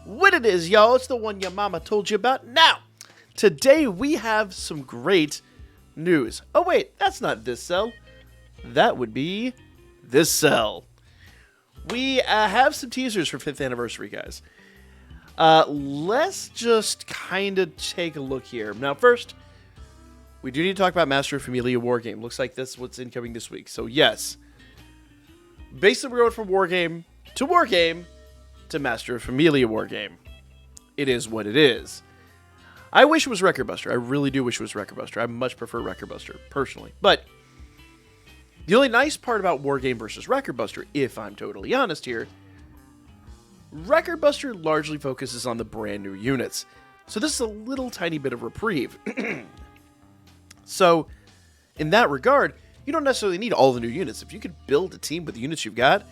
What it is, y'all? It's the one your mama told you about. Now, today we have some great news. Oh, wait, that's not this cell. That would be this cell. We have some teasers for 5th anniversary, guys. Let's just kind of take a look here. Now, first, we do need to talk about Master of Familia Wargame. Looks like that's what's incoming this week. So, yes. Basically, we're going from Wargame to Master of Familia Wargame. It is what it is. I wish it was Record Buster. I really do wish it was Record Buster. I much prefer Record Buster, personally. But the only nice part about Wargame versus Record Buster, if I'm totally honest here, Record Buster largely focuses on the brand new units. So this is a little tiny bit of reprieve. So, in that regard, you don't necessarily need all the new units. If you could build a team with the units you've got,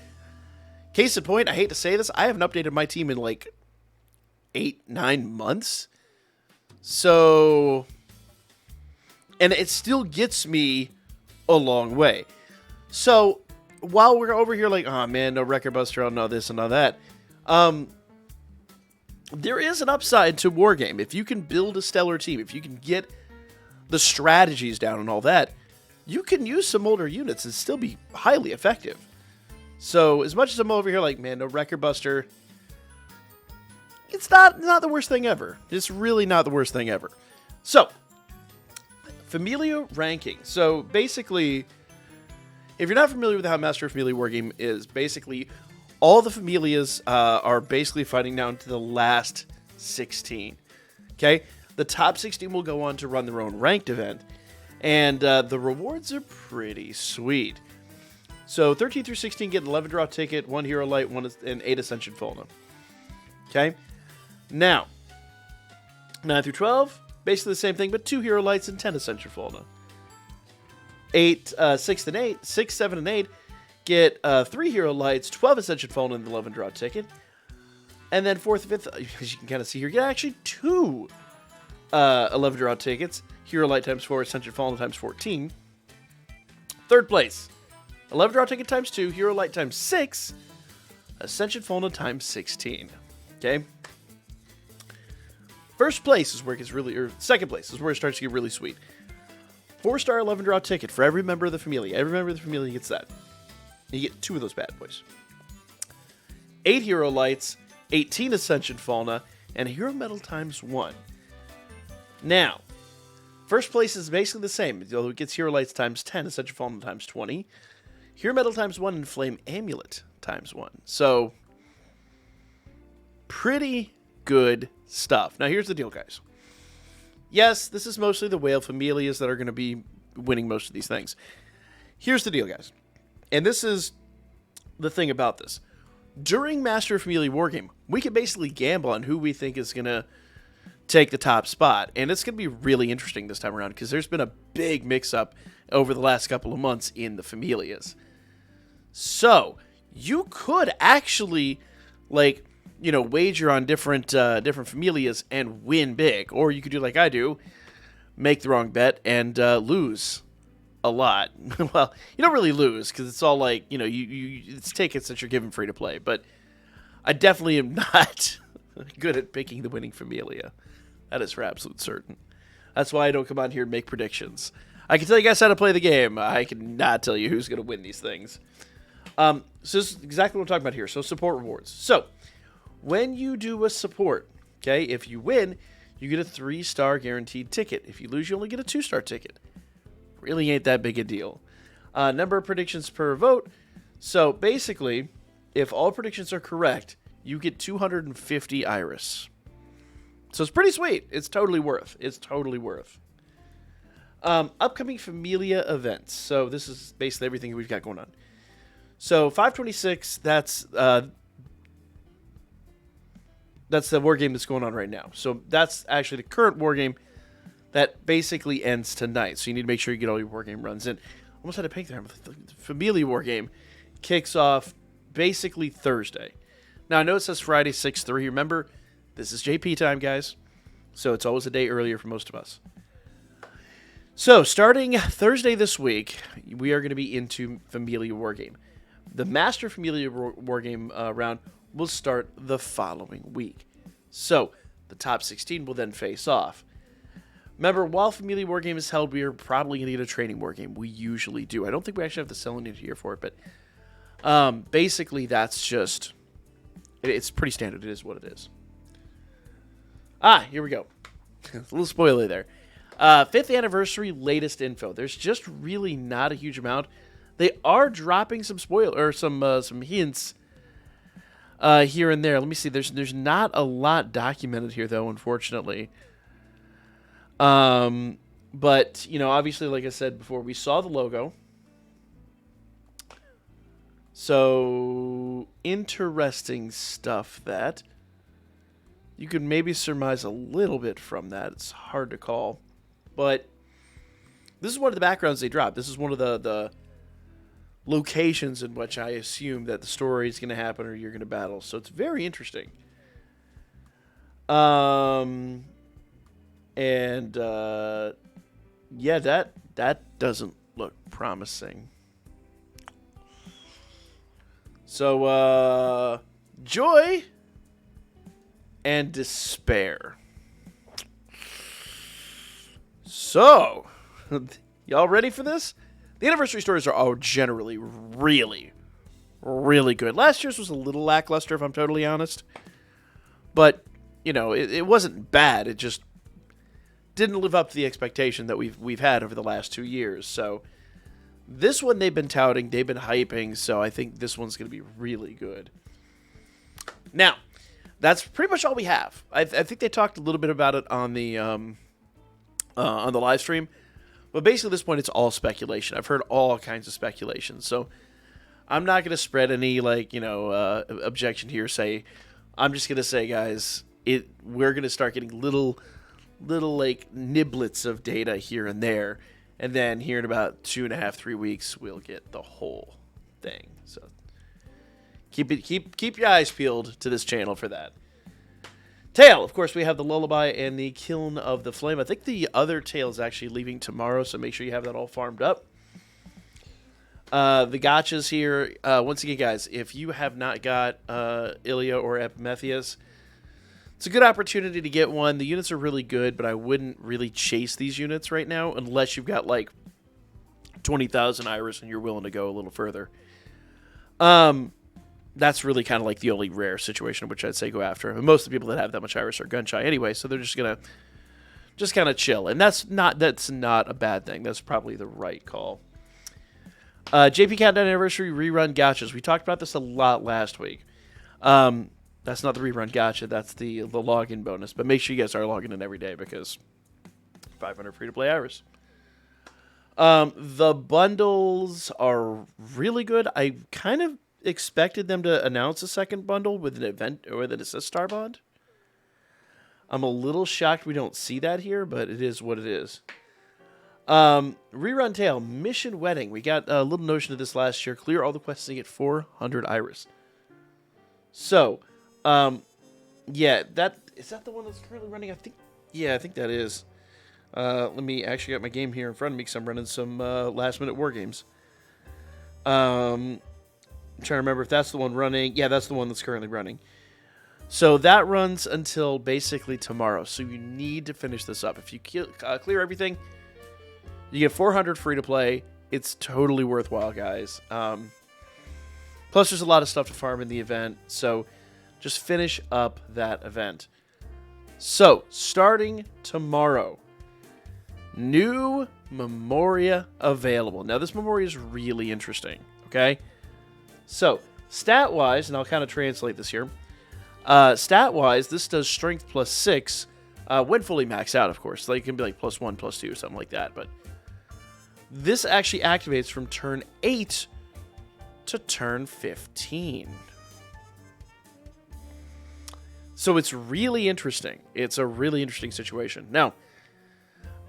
case in point, I hate to say this, I haven't updated my team in like 8-9 months. So, and it still gets me a long way. So, while we're over here like, oh man, no Record Buster, oh no this and no that, there is an upside to Wargame. If you can build a stellar team, if you can get the strategies down and all that, you can use some older units and still be highly effective. So, as much as I'm over here like, man, no Record Buster, it's not the worst thing ever. It's really not the worst thing ever. So, Familia ranking. So, basically, if you're not familiar with how Master of Familia Wargame is, basically, all the Familias are basically fighting down to the last 16. Okay? The top 16 will go on to run their own ranked event. And the rewards are pretty sweet. So 13 through 16 get an 11 draw ticket, 1 Hero Light, and 8 Ascension Fulna. Okay? Now, 9 through 12, basically the same thing, but 2 Hero Lights and 10 Ascension Fulna. 6, 7, and 8 get 3 Hero Lights, 12 Ascension Fulna, and the 11 draw ticket. And then 4th and 5th, as you can kind of see here, get actually 2 11 draw tickets. Hero Light times 4, Ascension Fallen times 14. 3rd place, 11 draw ticket times 2, Hero Light times 6, Ascension Fallen times 16. Okay? 1st place is where it gets really, or 2nd place is where it starts to get really sweet. 4-star 11 draw ticket for every member of the Familia. Every member of the Familia gets that. You get 2 of those bad boys. 8 Hero Lights, 18 Ascension Falna, and Hero Medal times 1. Now, 1st place is basically the same, although it gets Hero Lights times 10, Ascension Fallen times 20, Hero Medal times 1, and Flame Amulet times 1. So, pretty good stuff. Now, here's the deal, guys. Yes, this is mostly the Whale Familias that are going to be winning most of these things. Here's the deal, guys. And this is the thing about this. During Master of Familia Wargame, we can basically gamble on who we think is going to take the top spot. And it's going to be really interesting this time around because there's been a big mix-up over the last couple of months in the Familias. So, you could actually, like, you know, wager on different Familias and win big. Or you could do like I do, make the wrong bet and lose a lot. Well, you don't really lose because it's all like, you know, it's tickets that you're given free to play. But I definitely am not good at picking the winning Familia. That is for absolute certain. That's why I don't come on here and make predictions. I can tell you guys how to play the game. I cannot tell you who's going to win these things. So this is exactly what I'm talking about here. So support rewards. So when you do a support, okay, if you win, you get a 3-star guaranteed ticket. If you lose, you only get a 2-star ticket. Really ain't that big a deal. Number of predictions per vote. So basically, if all predictions are correct, you get 250 Iris. So it's pretty sweet. It's totally worth. Upcoming Familia events. So this is basically everything we've got going on. So 526, that's the war game that's going on right now. So that's actually the current war game that basically ends tonight. So you need to make sure you get all your war game runs in. Almost had a pink there. The Familia war game kicks off basically Thursday. Now I know it says Friday 6/3. Remember, this is JP time, guys. So it's always a day earlier for most of us. So starting Thursday this week, we are going to be into Familia Wargame. The Master Familia Wargame round will start the following week. So the top 16 will then face off. Remember, while Familia War Game is held, we are probably going to get a training war game. We usually do. I don't think we actually have the selling unit here for it, but basically that's just... It's pretty standard. It is what it is. Here we go. A little spoiler there. 5th anniversary latest info. There's just really not a huge amount. They are dropping some some hints here and there. Let me see. There's not a lot documented here though, unfortunately. But obviously, like I said before, we saw the logo. So interesting stuff that you could maybe surmise a little bit from that. It's hard to call. But this is one of the backgrounds they dropped. This is one of the locations in which I assume that the story is going to happen or you're going to battle. So it's very interesting. And yeah, that doesn't look promising. So joy and despair. So, y'all ready for this? The anniversary stories are all generally really, really good. Last year's was a little lackluster, if I'm totally honest. But, it wasn't bad. It just didn't live up to the expectation that we've had over the last 2 years. So, this one they've been touting, they've been hyping, so I think this one's going to be really good. Now, that's pretty much all we have. I think they talked a little bit about it on the live stream. But basically at this point, it's all speculation. I've heard all kinds of speculation. So I'm not going to spread any, objection here. I'm just going to say, guys, we're going to start getting little niblets of data here and there. And then here in about 2.5, 3 weeks, we'll get the whole thing. So keep your eyes peeled to this channel for that. Tale, of course, we have the Lullaby and the Kiln of the Flame. I think the other Tale is actually leaving tomorrow, so make sure you have that all farmed up. The gotchas here, once again, guys, if you have not got Ilya or Epimetheus, it's a good opportunity to get one. The units are really good, but I wouldn't really chase these units right now unless you've got, 20,000 Iris and you're willing to go a little further. That's really kind of like the only rare situation in which I'd say go after. And most of the people that have that much Iris are gun shy anyway, so they're just gonna kind of chill. And that's not a bad thing. That's probably the right call. JP Countdown Anniversary rerun gotchas. We talked about this a lot last week. That's not the rerun gotcha. That's the login bonus. But make sure you guys are logging in every day because 500 free to play Iris. The bundles are really good. I kind of expected them to announce a second bundle with an event or with an assist star bond. I'm a little shocked we don't see that here, but it is what it is. Rerun Tale, Mission Wedding. We got a little notion of this last year. Clear all the quests and get 400 Iris. So, yeah, is that the one that's currently running? I think that is. Let me actually get my game here in front of me because I'm running some last minute war games. I'm trying to remember if that's the one running. Yeah, that's the one that's currently running. So that runs until basically tomorrow. So you need to finish this up. If you clear everything, you get 400 free to play. It's totally worthwhile, guys. Plus, there's a lot of stuff to farm in the event. So just finish up that event. So starting tomorrow, new Memoria available. Now, this Memoria is really interesting. Okay. So, stat-wise, and I'll kind of translate this here. Stat-wise, this does strength plus 6 when fully maxed out, of course. Like, it can be like plus 1, plus 2, or something like that. But this actually activates from turn 8 to turn 15. So it's really interesting. It's a really interesting situation. Now,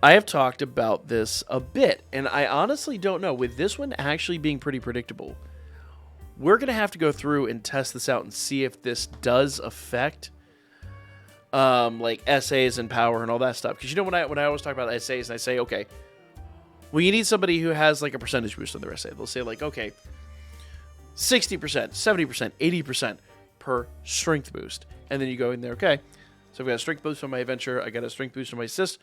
I have talked about this a bit, and I honestly don't know. With this one actually being pretty predictable, we're going to have to go through and test this out and see if this does affect like essays and power and all that stuff. Because when I always talk about essays and I say, okay, well, you need somebody who has like a percentage boost on their essay. They'll say like, okay, 60%, 70%, 80% per strength boost. And then you go in there, okay, So I've got a strength boost on my adventure. I got a strength boost on my assist.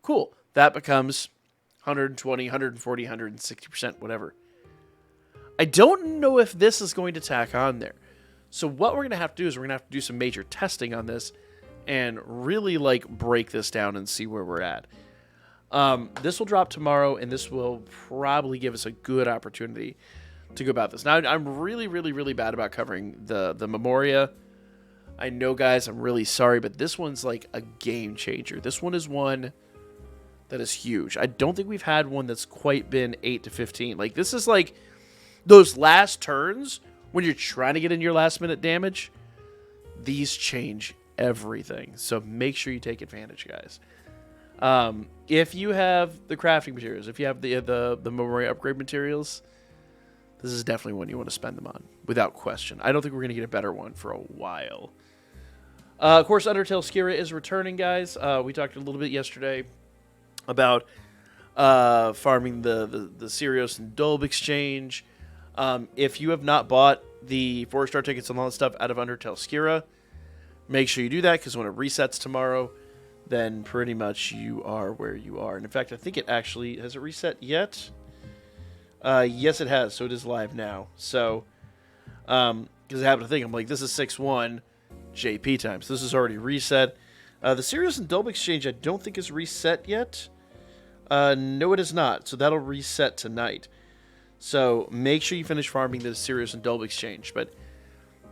Cool. That becomes 120, 140, 160%, whatever. I don't know if this is going to tack on there. So what we're going to have to do is we're going to have to do some major testing on this and really like break this down and see where we're at. This will drop tomorrow, and this will probably give us a good opportunity to go about this. Now, I'm really, really, really bad about covering the Memoria. I know, guys, I'm really sorry, but this one's like a game changer. This one is one that is huge. I don't think we've had one that's quite been 8 to 15. Like, this is like those last turns when you're trying to get in your last minute damage. These change everything. So make sure you take advantage, guys. If you have the crafting materials, if you have the Memoria upgrade materials, this is definitely one you want to spend them on, without question. I don't think we're going to get a better one for a while. Of course, Undertale Skira is returning, guys. We talked a little bit yesterday about farming the Sirius and Dolb exchange. If you have not bought the 4-star tickets and all that stuff out of Undertale Skira, make sure you do that, because when it resets tomorrow, then pretty much you are where you are. And in fact, I think it actually... Has it reset yet? Yes, it has. So it is live now. So, because I happen to think, I'm like, this is 6-1 JP time. So this is already reset. The Sirius and Dolb exchange, I don't think is reset yet. No, it is not. So that'll reset tonight. So make sure you finish farming the Sirius and Dolb exchange. But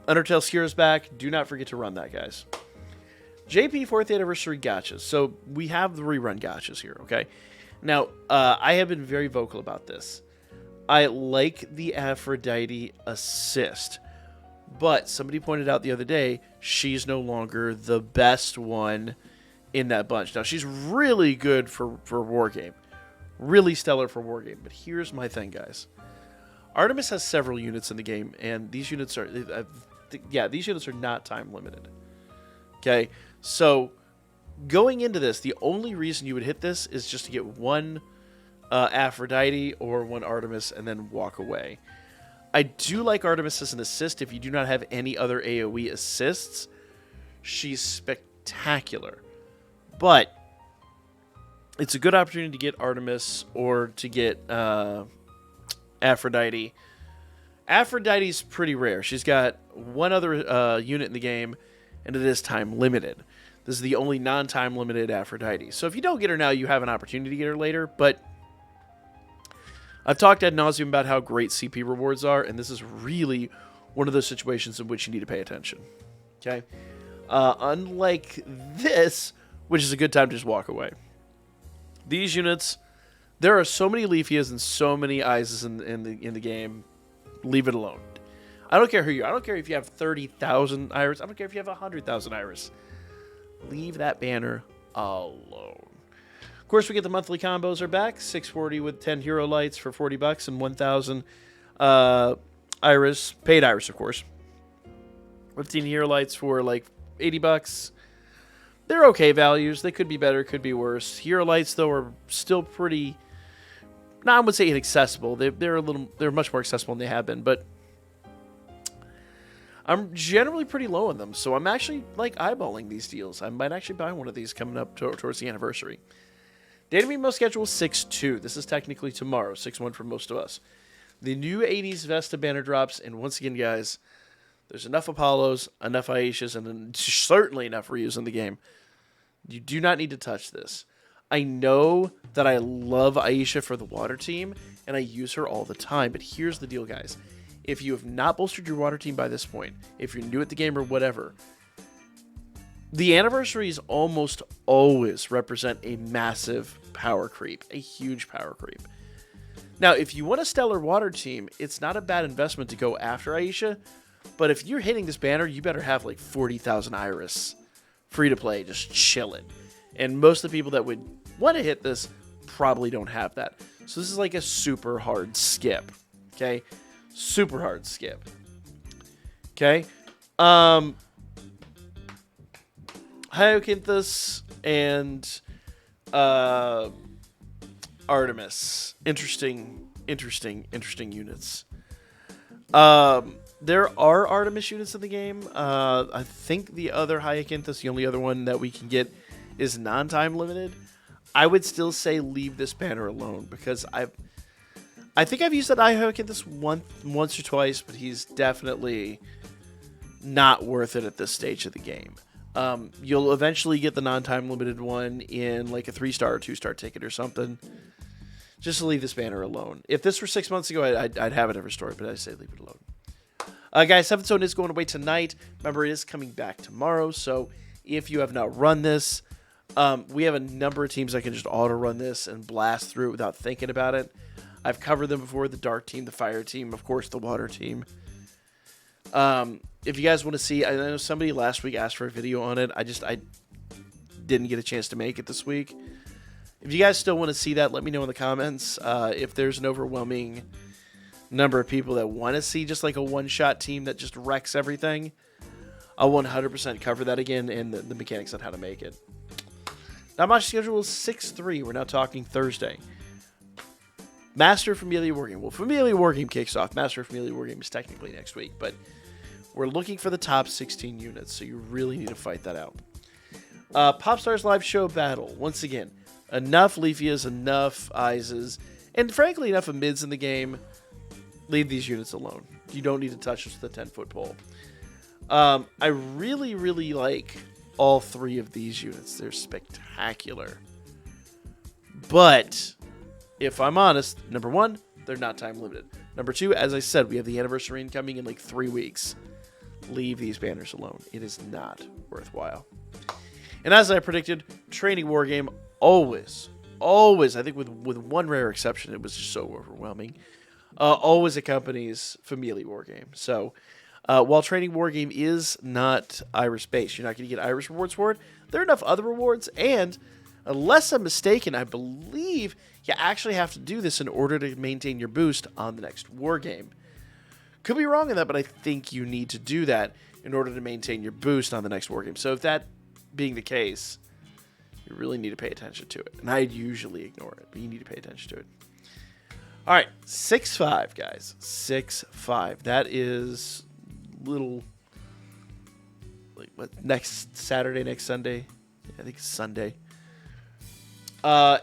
Undertale Skira's back. Do not forget to run that, guys. JP 4th Anniversary Gachas. So we have the rerun Gachas here, okay? Now, I have been very vocal about this. I like the Aphrodite assist. But somebody pointed out the other day, she's no longer the best one in that bunch. Now, she's really good for Wargame. Really stellar for Wargame. But here's my thing, guys. Artemis has several units in the game, and these units are... these units are not time limited. Okay? So, going into this, the only reason you would hit this is just to get one Aphrodite or one Artemis and then walk away. I do like Artemis as an assist if you do not have any other AoE assists. She's spectacular. But it's a good opportunity to get Artemis or to get Aphrodite. Aphrodite's pretty rare. She's got one other unit in the game, and it is time limited. This is the only non-time limited Aphrodite. So if you don't get her now, you have an opportunity to get her later, but I've talked ad nauseum about how great CP rewards are, and this is really one of those situations in which you need to pay attention. Okay? Unlike this, which is a good time to just walk away. These units, there are so many Leafias and so many Ises in the game. Leave it alone. I don't care who you are. I don't care if you have 30,000 Iris. I don't care if you have 100,000 Iris. Leave that banner alone. Of course, we get the monthly combos are back. 640 with 10 hero lights for $40 and 1,000 Iris. Paid Iris, of course. 15 hero lights for like $80. They're okay values. They could be better, could be worse. Hero lights, though, are still pretty... I would say inaccessible. They're much more accessible than they have been, but I'm generally pretty low on them, so I'm actually like eyeballing these deals. I might actually buy one of these coming up towards the anniversary. Danmemo schedule 6-2. This is technically tomorrow, 6-1 for most of us. The new 80s Vesta banner drops, and once again, guys, there's enough Apollos, enough Aishas, and then certainly enough Ryus in the game. You do not need to touch this. I know that I love Aisha for the water team, and I use her all the time, but here's the deal, guys. If you have not bolstered your water team by this point, if you're new at the game or whatever, the anniversaries almost always represent a massive power creep, a huge power creep. Now, if you want a stellar water team, it's not a bad investment to go after Aisha, but if you're hitting this banner, you better have like 40,000 Iris free to play, just chilling. And most of the people that would want to hit this probably don't have that. So this is like a super hard skip. Okay? Super hard skip. Okay? Hyacinthus and Artemis. Interesting units. There are Artemis units in the game. I think the other Hyacinthus, the only other one that we can get, is non-time limited. I would still say leave this banner alone because I think I've used that Hyacinthus once or twice, but he's definitely not worth it at this stage of the game. You'll eventually get the non-time limited one in like a 3-star or 2-star ticket or something. Just leave this banner alone. If this were 6 months ago, I'd have it every story, but I say leave it alone. Guys, 7th Zone is going away tonight. Remember, it is coming back tomorrow, so if you have not run this, we have a number of teams that can just auto-run this and blast through it without thinking about it. I've covered them before, the Dark team, the Fire team, of course, the Water team. If you guys want to see, I know somebody last week asked for a video on it. I didn't get a chance to make it this week. If you guys still want to see that, let me know in the comments. If there's an overwhelming number of people that want to see just like a one-shot team that just wrecks everything, I'll 100% cover that again and the mechanics on how to make it. Now, my schedule is 6/3. We're now talking Thursday. Master Familia Wargame. Well, Familia Wargame kicks off. Master Familia Wargame is technically next week, but we're looking for the top 16 units, so you really need to fight that out. Popstars Live Show Battle. Once again, enough Leafias, enough Ises, and frankly, enough of mids in the game. Leave these units alone. You don't need to touch them with the 10-foot pole. I really, really like all 3 of these units. They're spectacular. But if I'm honest, number 1, they're not time limited. Number 2, as I said, we have the anniversary incoming in like 3 weeks. Leave these banners alone. It is not worthwhile. And as I predicted, Training Wargame always, I think with one rare exception, it was just so overwhelming, always accompanies Familia Wargame. So while Training Wargame is not Iris-based, you're not going to get Iris rewards for it, there are enough other rewards, and unless I'm mistaken, I believe you actually have to do this in order to maintain your boost on the next Wargame. Could be wrong in that, but I think you need to do that in order to maintain your boost on the next Wargame. So if that being the case, you really need to pay attention to it. And I usually ignore it, but you need to pay attention to it. All right, 6-5, guys. 6-5. That is little, like, what, next Saturday, next Sunday? I think it's Sunday.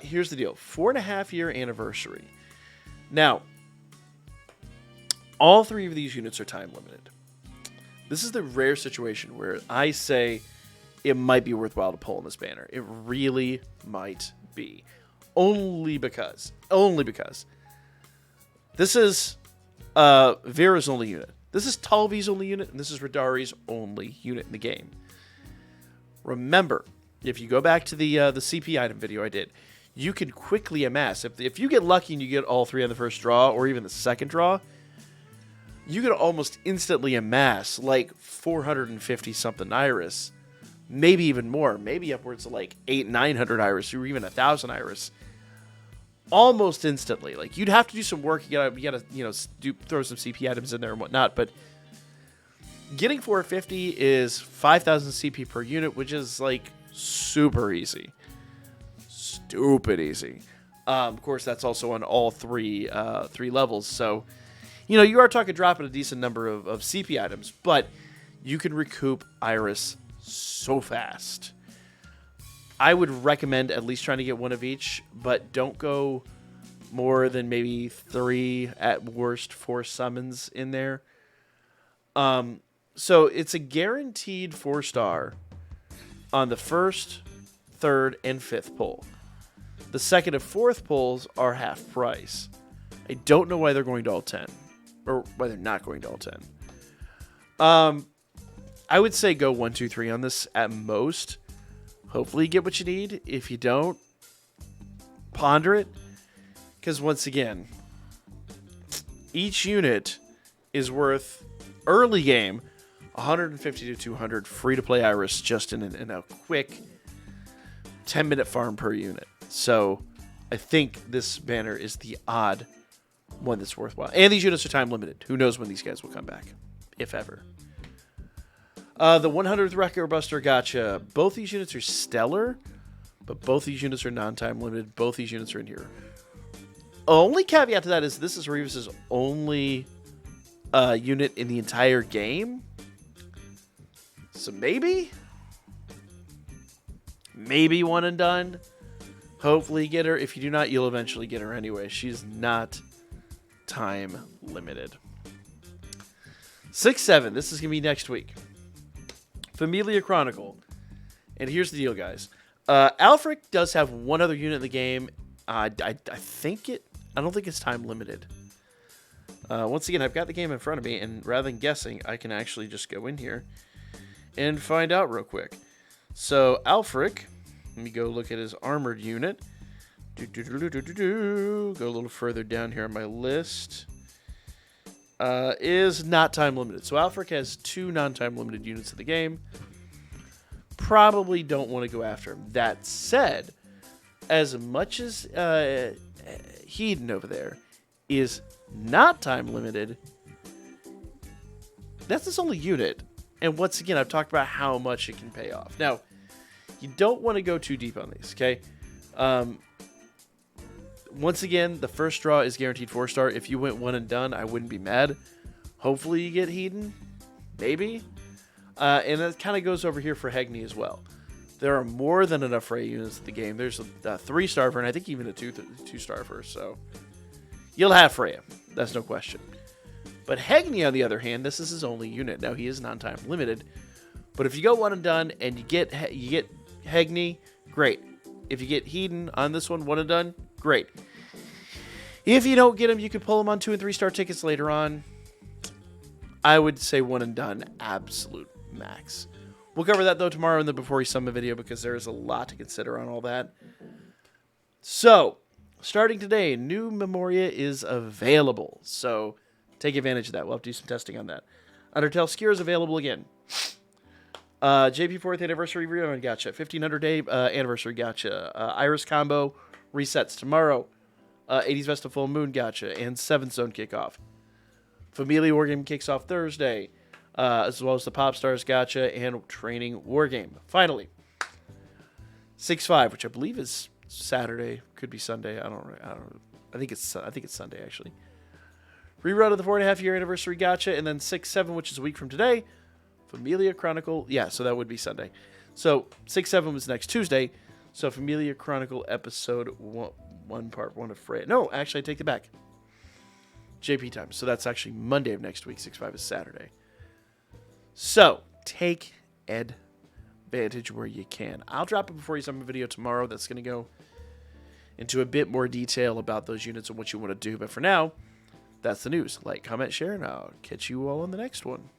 Here's the deal. 4.5-year anniversary. Now, all 3 of these units are time limited. This is the rare situation where I say it might be worthwhile to pull in this banner. It really might be. Only because this is Vera's only unit. This is Talvi's only unit, and this is Radari's only unit in the game. Remember, if you go back to the CP item video I did, you can quickly amass. If you get lucky and you get all 3 on the first draw, or even the second draw, you can almost instantly amass like 450-something Iris, maybe even more, maybe upwards of like 800-900 Iris, or even 1,000 Iris, almost instantly. Like, you'd have to do some work. You gotta throw some CP items in there and whatnot, but getting 450 is 5,000 CP per unit, which is like super easy, stupid easy. Of course, that's also on all 3 levels, so you are talking dropping a decent number of CP items, but you can recoup Iris so fast. I would recommend at least trying to get 1 of each, but don't go more than maybe 3, at worst 4 summons in there. So it's a guaranteed 4-star on the 1st, 3rd, and 5th pull. The 2nd and 4th pulls are half price. I don't know why they're going to all 10. Or why they're not going to all 10. I would say go 1, 2, 3 on this at most. Hopefully you get what you need. If you don't, ponder it. Because once again, each unit is worth, early game, 150 to 200 free-to-play Iris just in a quick 10-minute farm per unit. So I think this banner is the odd one that's worthwhile. And these units are time limited. Who knows when these guys will come back, if ever. The 100th Wrecker Buster Gotcha. Both these units are stellar, but both these units are non-time limited. Both these units are in here. Only caveat to that is this is Revis's only unit in the entire game. So maybe one and done. Hopefully get her. If you do not, you'll eventually get her anyway. She's not time limited. 6-7. This is going to be next week. Familia Chronicle. And here's the deal, guys. Alfric does have one other unit in the game. I don't think it's time limited. Once again, I've got the game in front of me, and rather than guessing, I can actually just go in here and find out real quick. So, Alfric, let me go look at his armored unit. Go a little further down here on my list. Is not time limited. So, Alfric has 2 non-time limited units in the game. Probably don't want to go after him. That said, as much as Hedon over there is not time limited, that's his only unit. And once again, I've talked about how much it can pay off. Now, you don't want to go too deep on these, okay? Once again, the first draw is guaranteed 4-star. If you went one and done, I wouldn't be mad. Hopefully you get Hedon. Maybe. And that kind of goes over here for Hegni as well. There are more than enough Freya units in the game. There's a 3-star for, and I think even a 2-star for. So you'll have Freya. That's no question. But Hegni, on the other hand, this is his only unit. Now, he is non-time limited. But if you go one and done and you get Hegni, great. If you get Hedon on this one and done, great. If you don't get him, you could pull him on 2- and 3-star tickets later on. I would say one and done, absolute max. We'll cover that, though, tomorrow in the Before You Summon video, because there is a lot to consider on all that. So, starting today, new Memoria is available. So, take advantage of that. We'll have to do some testing on that. Undertale Skira is available again. JP 4th Anniversary Rerun Gacha. 1500 Day Anniversary Gacha. Iris Combo resets tomorrow. 80s Vesta Full Moon Gacha. And 7th Zone Kickoff. Familia Wargame kicks off Thursday. As well as the Pop Stars Gacha and Training Wargame. Finally, 6-5, which I believe is Saturday. Could be Sunday. I don't know. I think it's Sunday, actually. Rerun of the 4.5-year anniversary Gacha, and then 6-7, which is a week from today. Familia Chronicle. Yeah, so that would be Sunday. So 6-7 was next Tuesday. So Familia Chronicle episode 1, part 1 of Freya. No, actually, I take it back. JP time. So that's actually Monday of next week. 6-5 is Saturday. So take advantage where you can. I'll drop a Before You Summon video tomorrow that's going to go into a bit more detail about those units and what you want to do. But for now, that's the news. Like, comment, share, and I'll catch you all on the next one.